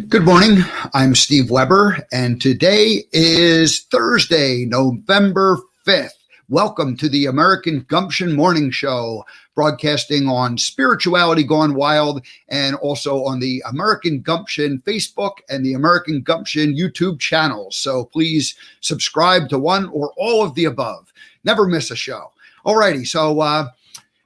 Good morning. I'm Steve Weber, and today is Thursday, November 5th. Welcome to the American Gumption Morning Show, broadcasting on Spirituality Gone Wild and also on the American Gumption Facebook and the American Gumption YouTube channels. So please subscribe to one or all of the above. Never miss a show. Alrighty, so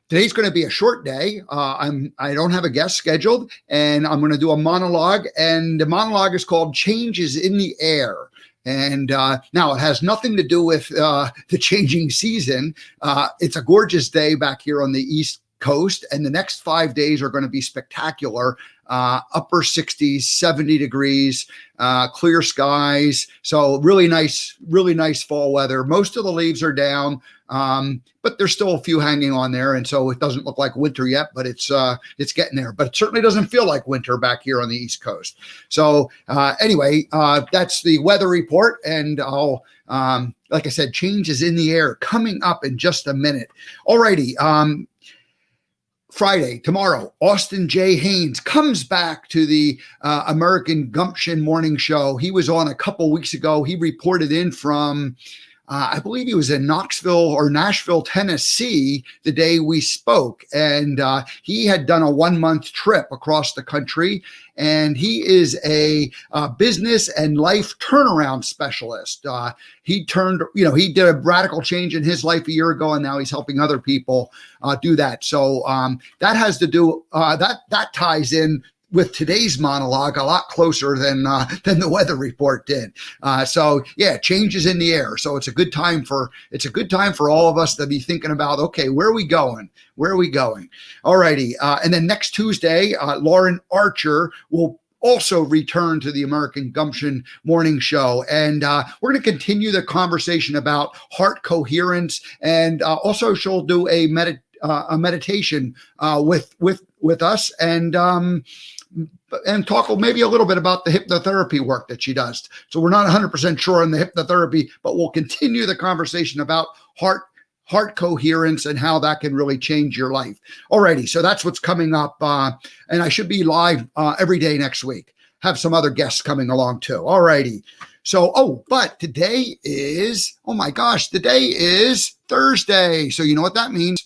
today's going to be a short day. I don't have a guest scheduled, and I'm going to do a monologue, and the monologue is called Changes in the Air. And now it has nothing to do with the changing season. It's a gorgeous day back here on the East Coast, and the next 5 days are going to be spectacular. Upper 60s, 70 degrees, clear skies. So really nice fall weather. Most of the leaves are down, but there's still a few hanging on there. And so it doesn't look like winter yet, but it's getting there. But it certainly doesn't feel like winter back here on the East Coast. So anyway, that's the weather report. And I'll, like I said, changes in the air coming up in just a minute. Alrighty. Friday, tomorrow, Austin J. Haynes comes back to the American Gumption Morning Show. He was on a couple weeks ago. He reported in from, I believe he was in Knoxville or Nashville, Tennessee, the day we spoke. And he had done a 1-month trip across the country. And he is a business and life turnaround specialist. He did a radical change in his life a year ago, and now he's helping other people do that. So that has to do, that ties in with today's monologue a lot closer than the weather report did. So yeah, changes in the air. So it's a good time for all of us to be thinking about, okay, where are we going? Where are we going? All righty. And then next Tuesday, Lauren Archer will also return to the American Gumption Morning Show. And we're going to continue the conversation about heart coherence. And also she'll do a meditation with us and talk maybe a little bit about the hypnotherapy work that she does. So we're not 100% sure on the hypnotherapy, but we'll continue the conversation about heart coherence and how that can really change your life. Alrighty, so that's what's coming up. And I should be live every day next week. Have some other guests coming along too. Alrighty. So, but today is Thursday. So you know what that means.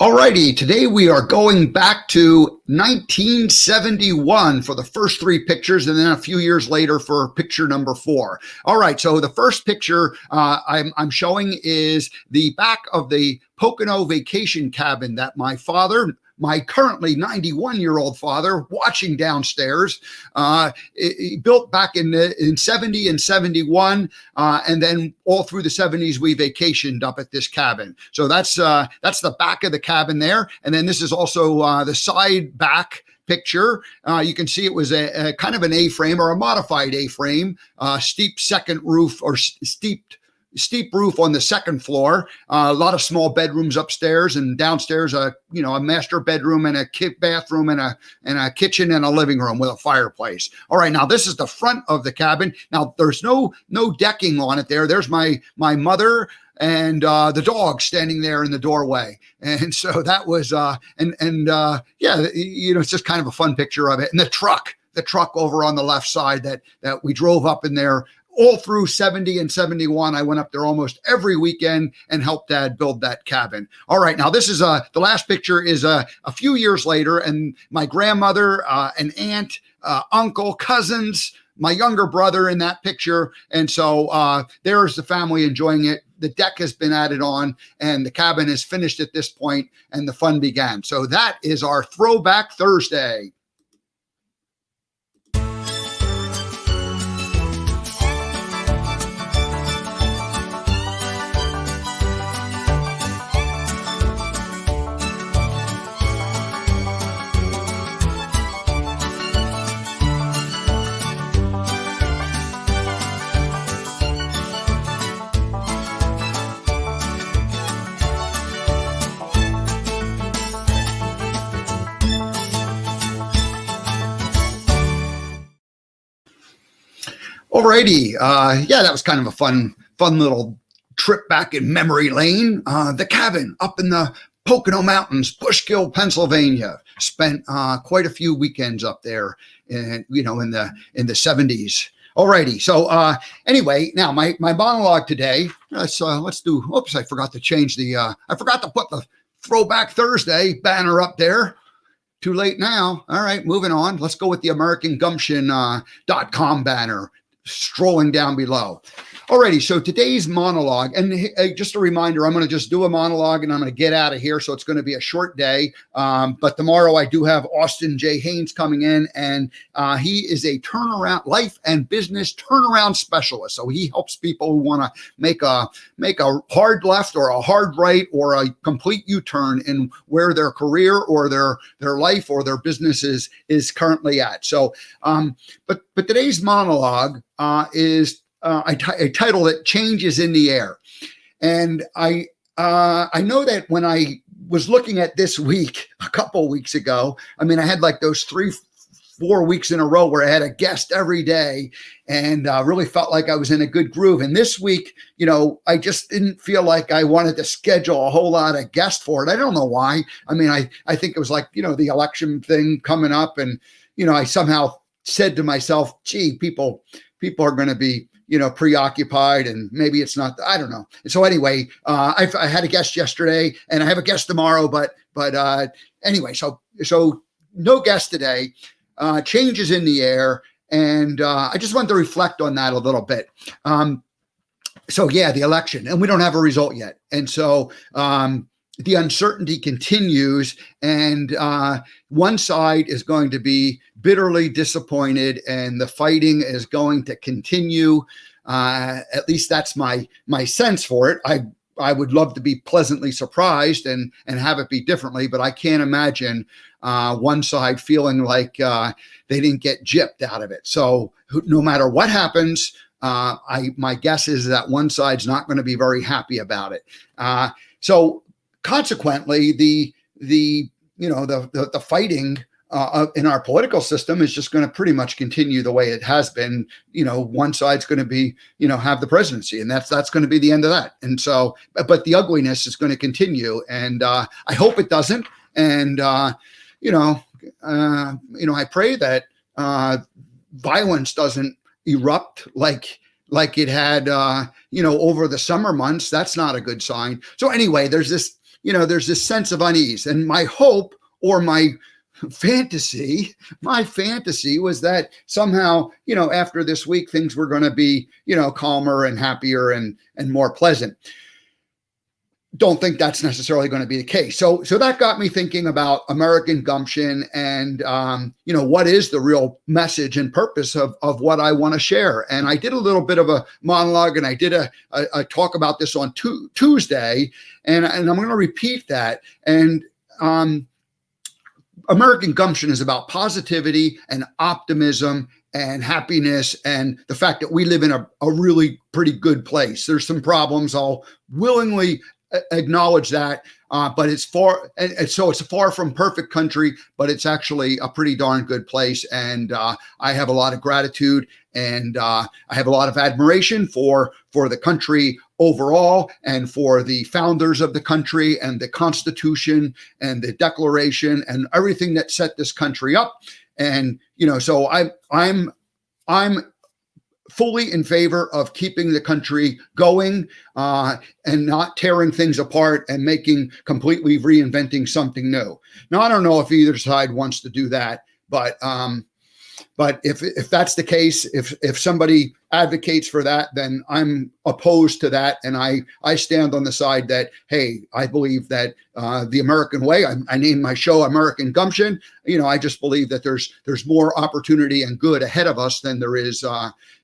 Alrighty, today we are going back to 1971 for the first 3 pictures, and then a few years later for picture number 4. All right, so the first picture I'm showing is the back of the Pocono Vacation Cabin that my father, my currently 91-year-old father, watching downstairs, he built back in 70 and 71, and then all through the 70s we vacationed up at this cabin. So that's the back of the cabin there, and then this is also the side back picture. You can see it was a kind of an A-frame or a modified A-frame, steep second roof or steep roof on the second floor, a lot of small bedrooms upstairs, and downstairs a master bedroom and a bathroom and a kitchen and a living room with a fireplace. All right, now this is the front of the cabin. Now there's no decking on it there. There's my mother and the dog standing there in the doorway. And so that was it's just kind of a fun picture of it. And the truck over on the left side that we drove up in there all through 70 and 71, I went up there almost every weekend and helped Dad build that cabin. All right, now this is the last picture is a few years later, and my grandmother, an aunt, uncle, cousins, my younger brother in that picture. And so there's the family enjoying it. The deck has been added on and the cabin is finished at this point and the fun began. So that is our Throwback Thursday. Alrighty, yeah, that was kind of a fun little trip back in memory lane. The cabin up in the Pocono Mountains, Bushkill, Pennsylvania. Spent quite a few weekends up there, in the 70s. Alrighty, so anyway, now my monologue today. Let's do. Oops, I forgot to change the. I forgot to put the Throwback Thursday banner up there. Too late now. All right, moving on. Let's go with the AmericanGumption.com banner. Strolling down below. Alrighty, so today's monologue, and just a reminder, I'm going to just do a monologue and I'm going to get out of here. So it's going to be a short day. But tomorrow I do have Austin J. Haynes coming in, and he is a turnaround life and business turnaround specialist. So he helps people who want to make a hard left or a hard right or a complete U-turn in where their career or their life or their business is currently at. So, but today's monologue is. I titled it "Changes in the Air," and I know that when I was looking at this week a couple weeks ago, I mean, I had like those 3-4 weeks in a row where I had a guest every day, and really felt like I was in a good groove. And this week, I just didn't feel like I wanted to schedule a whole lot of guests for it. I don't know why. I mean, I think it was like the election thing coming up, and I somehow said to myself, "Gee, people are going to be." Preoccupied, and maybe it's not, I don't know. So anyway, I had a guest yesterday and I have a guest tomorrow, but anyway, so no guest today, changes in the air. And I just wanted to reflect on that a little bit. So yeah, the election, and we don't have a result yet. And so, the uncertainty continues, and one side is going to be bitterly disappointed, and the fighting is going to continue. At least that's my sense for it. I would love to be pleasantly surprised and have it be differently, but I can't imagine one side feeling like they didn't get gypped out of it. So no matter what happens, my guess is that one side's not going to be very happy about it. So consequently, the fighting in our political system is just going to pretty much continue the way it has been. One side's going to be, have the presidency, and that's going to be the end of that. And so, but the ugliness is going to continue, and I hope it doesn't. And I pray that violence doesn't erupt like it had, over the summer months. That's not a good sign. So anyway, there's this sense of unease, and my hope or my fantasy was that somehow, after this week, things were going to be, calmer and happier and more pleasant. Don't think that's necessarily going to be the case. So that got me thinking about American Gumption and, what is the real message and purpose of what I want to share. And I did a little bit of a monologue, and I did a talk about this on Tuesday, and I'm going to repeat that. And American Gumption is about positivity and optimism and happiness and the fact that we live in a really pretty good place. There's some problems. I'll willingly acknowledge that, but it's far from perfect country, but it's actually a pretty darn good place. And I have a lot of gratitude, and I have a lot of admiration for the country overall, and for the founders of the country and the Constitution and the Declaration and everything that set this country up. And so I'm fully in favor of keeping the country going and not tearing things apart and completely reinventing something new. Now, I don't know if either side wants to do that, but if that's the case, if somebody advocates for that, then I'm opposed to that, and I stand on the side that, hey, I believe that the American way. I named my show American Gumption. I just believe that there's more opportunity and good ahead of us than there is,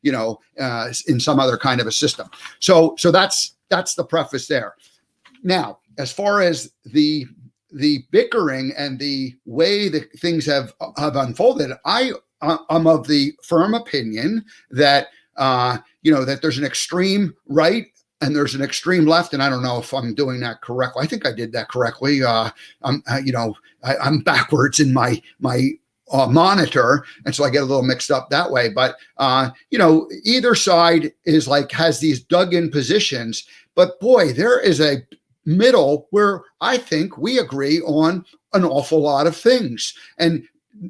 in some other kind of a system. So that's the preface there. Now, as far as the bickering and the way that things have unfolded, I'm of the firm opinion that that there's an extreme right and there's an extreme left, and I don't know if I'm doing that correctly. I think I did that correctly. I'm backwards in my monitor, and so I get a little mixed up that way. But either side has these dug-in positions, but boy, there is a middle where I think we agree on an awful lot of things. And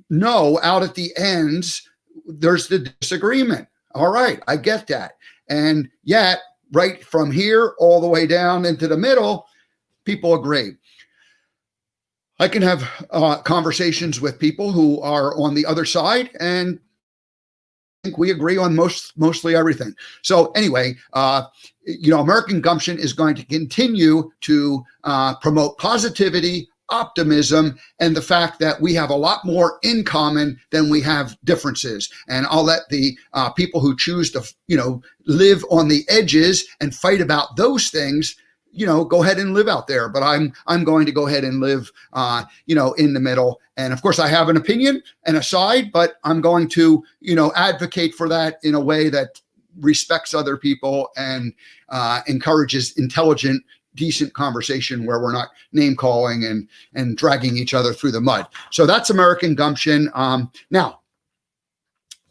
no, out at the ends, there's the disagreement. All right, I get that. And yet, right from here all the way down into the middle, people agree. I can have conversations with people who are on the other side, and I think we agree on mostly everything. So anyway, American Gumption is going to continue to promote positivity, optimism, and the fact that we have a lot more in common than we have differences. And I'll let the people who choose to, live on the edges and fight about those things, go ahead and live out there. But I'm going to go ahead and live, in the middle. And of course, I have an opinion and a side, but I'm going to, advocate for that in a way that respects other people and encourages intelligent, decent conversation where we're not name calling and dragging each other through the mud. So that's American Gumption. Now,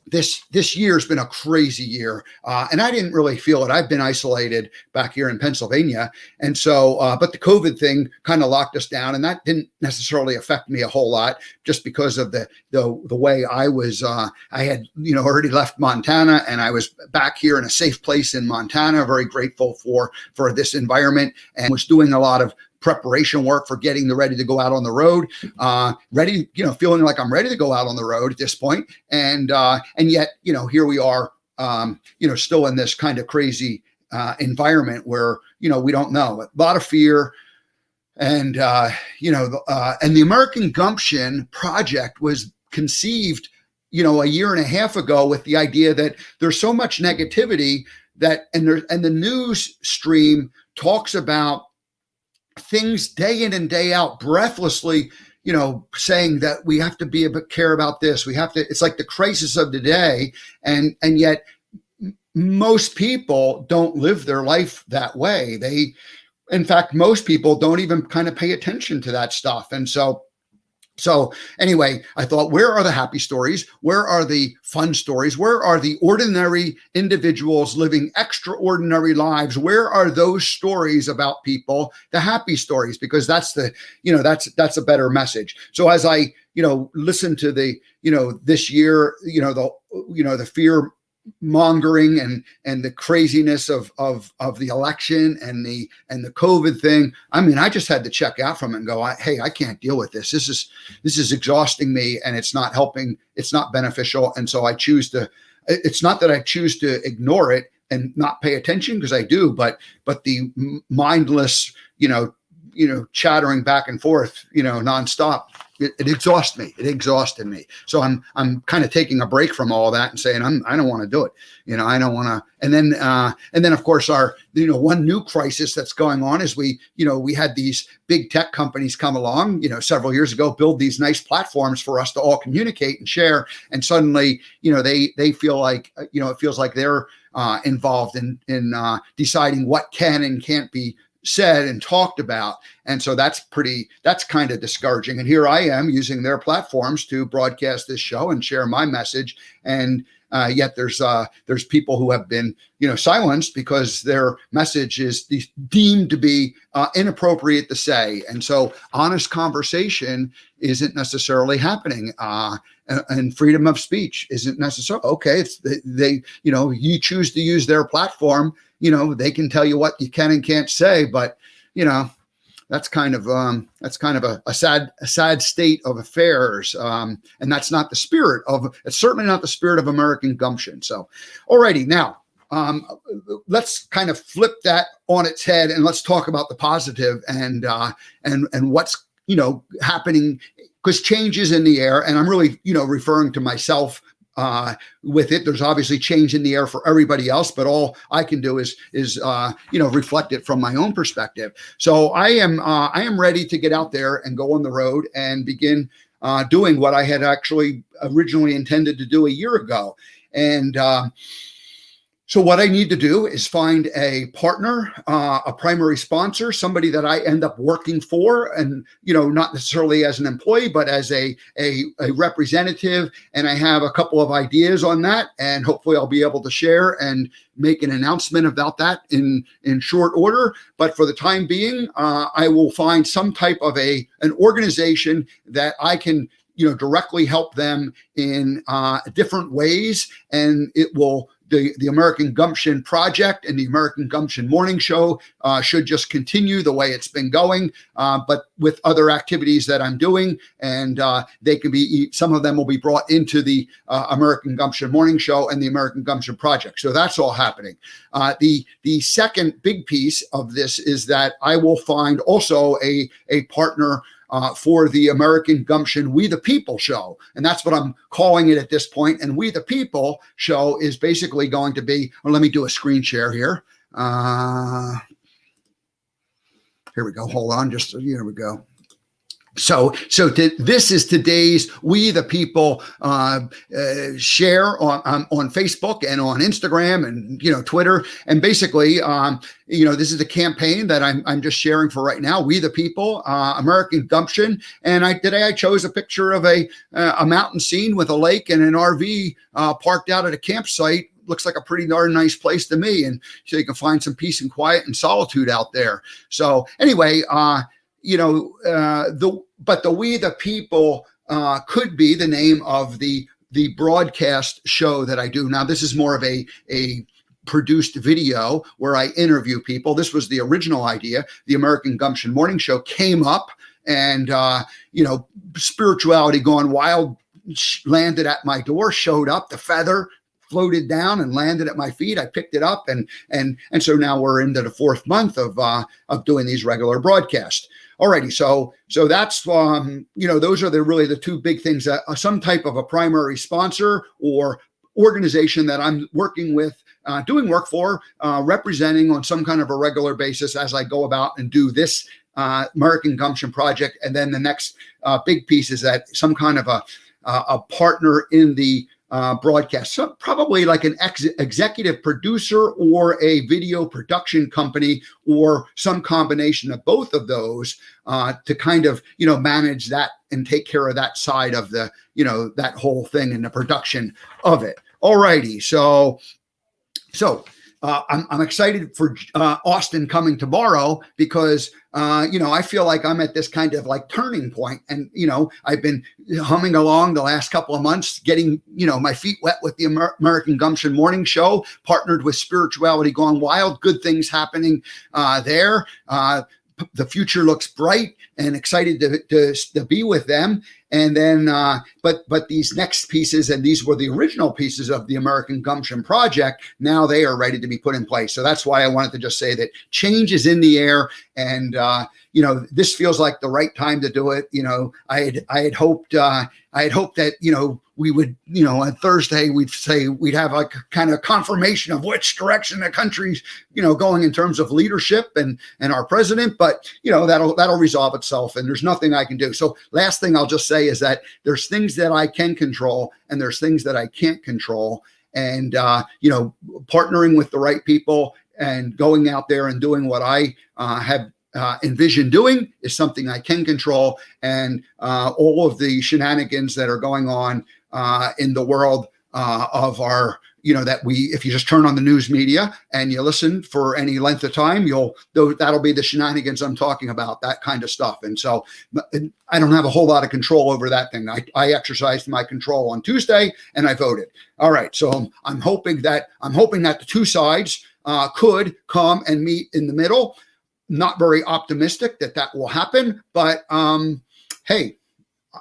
this year's been a crazy year, and I didn't really feel it. I've been isolated back here in Pennsylvania, and so but the COVID thing kind of locked us down, and that didn't necessarily affect me a whole lot, just because of the way I was. I had already left Montana, and I was back here in a safe place in Montana. Very grateful for this environment, and was doing a lot of preparation work for getting ready to go out on the road, feeling like I'm ready to go out on the road at this point. And yet, here we are, still in this kind of crazy environment where, we don't know, a lot of fear. And, and the American Gumption project was conceived, a year and a half ago with the idea that there's so much negativity and the news stream talks about things day in and day out breathlessly, saying that we have to care about this. It's like the crisis of the day. And yet most people don't live their life that way. In fact, most people don't even kind of pay attention to that stuff. And so anyway, I thought, where are the happy stories? Where are the fun stories? Where are the ordinary individuals living extraordinary lives? Where are those stories about people, the happy stories? Because that's that's a better message. So as I, listen to this year, the fear mongering and the craziness of the election and the COVID thing. I mean, I just had to check out from it and go, hey, I can't deal with this. This is exhausting me, and it's not helping. It's not beneficial. And so it's not that I choose to ignore it and not pay attention, because I do, but the mindless, chattering back and forth, nonstop, it exhausts me. It exhausted me. So I'm kind of taking a break from all that and saying, I don't want to do it. I don't want to. And then of course our, one new crisis that's going on is we had these big tech companies come along, several years ago, build these nice platforms for us to all communicate and share. And suddenly, they feel like, it feels like they're involved in deciding what can and can't be said and talked about. And so that's kind of discouraging. And here I am using their platforms to broadcast this show and share my message. And Yet there's people who have been, silenced because their message is deemed to be inappropriate to say. And so honest conversation isn't necessarily happening. And freedom of speech isn't necessarily okay. It's you choose to use their platform. They can tell you what you can and can't say, but that's kind of a sad state of affairs, and that's not the spirit of. It's certainly not the spirit of American Gumption. So, alrighty, now let's kind of flip that on its head, and let's talk about the positive and what's happening, because change is in the air, and I'm really referring to myself. With it, there's obviously change in the air for everybody else, but all I can do is reflect it from my own perspective. So I am ready to get out there and go on the road and begin doing what I had actually originally intended to do a year ago. And so what I need to do is find a partner, a primary sponsor, somebody that I end up working for, and not necessarily as an employee, but as a representative. And I have a couple of ideas on that, and hopefully I'll be able to share and make an announcement about that in short order. But for the time being, I will find some type of an organization that I can directly help them in different ways, and it will. The American Gumption Project and the American Gumption Morning Show should just continue the way it's been going, but with other activities that I'm doing, and they can be, some of them will be brought into the American Gumption Morning Show and the American Gumption Project. So that's all happening. The second big piece of this is that I will find also a partner for the American Gumption We the People show. And that's what I'm calling it at this point. And We the People show is basically going to be, let me do a screen share here. Here we go. Hold on. Here we go. So this is today's We the People share on Facebook and on Instagram and Twitter, and basically this is a campaign that I'm just sharing for right now. We the People, American Gumption, and I chose a picture of a mountain scene with a lake and an RV parked out at a campsite. Looks like a pretty darn nice place to me, and so you can find some peace and quiet and solitude out there. So anyway, but the We the People could be the name of the broadcast show that I do. Now, this is more of a produced video where I interview people. This was the original idea. The American Gumption Morning Show came up, and spirituality gone wild landed at my door, showed up, the feather floated down and landed at my feet. I picked it up, and so now we're into the fourth month of doing these regular broadcasts. Alrighty, so that's those are really the two big things: some type of a primary sponsor or organization that I'm working with, doing work for, representing on some kind of a regular basis as I go about and do this American Gumption project. And then the next big piece is that some kind of a partner in the broadcast, so probably like an executive producer or a video production company or some combination of both of those to kind of manage that and take care of that side of the that whole thing and the production of it. Alrighty, so I'm excited for Austin coming tomorrow because, I feel like I'm at this kind of like turning point, and, I've been humming along the last couple of months, getting, my feet wet with the American Gumption Morning Show, partnered with Spirituality Gone Wild, good things happening there. The future looks bright, and excited to be with them. And then, but these next pieces, and these were the original pieces of the American Gumption Project, now they are ready to be put in place. So that's why I wanted to just say that change is in the air, and this feels like the right time to do it. I had hoped that we would, on Thursday we'd have like kind of confirmation of which direction the country's, going in terms of leadership and our president. But that'll resolve itself, and there's nothing I can do. So last thing I'll just say is that there's things that I can control, and there's things that I can't control. And partnering with the right people and going out there and doing what I have envision doing is something I can control. And all of the shenanigans that are going on in the world, of our, if you just turn on the news media and you listen for any length of time, that'll be the shenanigans I'm talking about, that kind of stuff. And so I don't have a whole lot of control over that thing. I exercised my control on Tuesday and I voted. All right. So I'm hoping that the two sides could come and meet in the middle. Not very optimistic that will happen, but hey,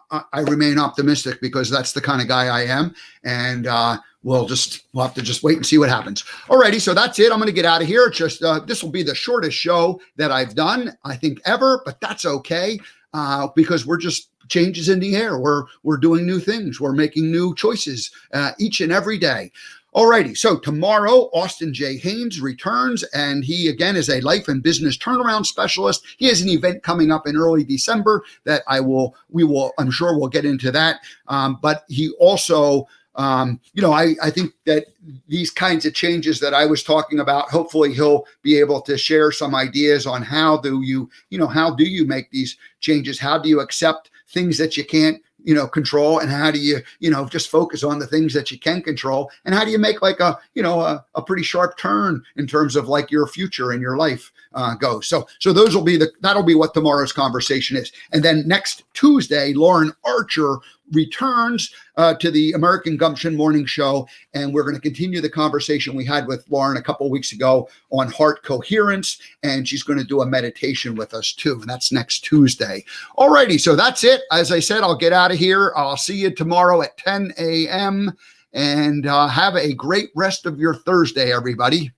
I remain optimistic because that's the kind of guy I am. And we'll have to just wait and see what happens. Alrighty, so that's it. I'm going to get out of here. This will be the shortest show that I've done, I think, ever, but that's okay because we're just changes in the air. We're doing new things. We're making new choices each and every day. Alrighty, so tomorrow, Austin J. Haynes returns, and he, again, is a life and business turnaround specialist. He has an event coming up in early December that I'm sure we'll get into that. But he also, I think that these kinds of changes that I was talking about, hopefully he'll be able to share some ideas on how do you make these changes? How do you accept things that you can't control, and how do you, just focus on the things that you can control, and how do you make like a pretty sharp turn in terms of like your future and your life goes. So that'll be what tomorrow's conversation is. And then next Tuesday, Lauren Archer returns to the American Gumption Morning Show, and we're going to continue the conversation we had with Lauren a couple of weeks ago on heart coherence, and she's going to do a meditation with us too, and that's next Tuesday. Alrighty, so that's it. As I said, I'll get out of here. I'll see you tomorrow at 10 a.m. and have a great rest of your Thursday, everybody.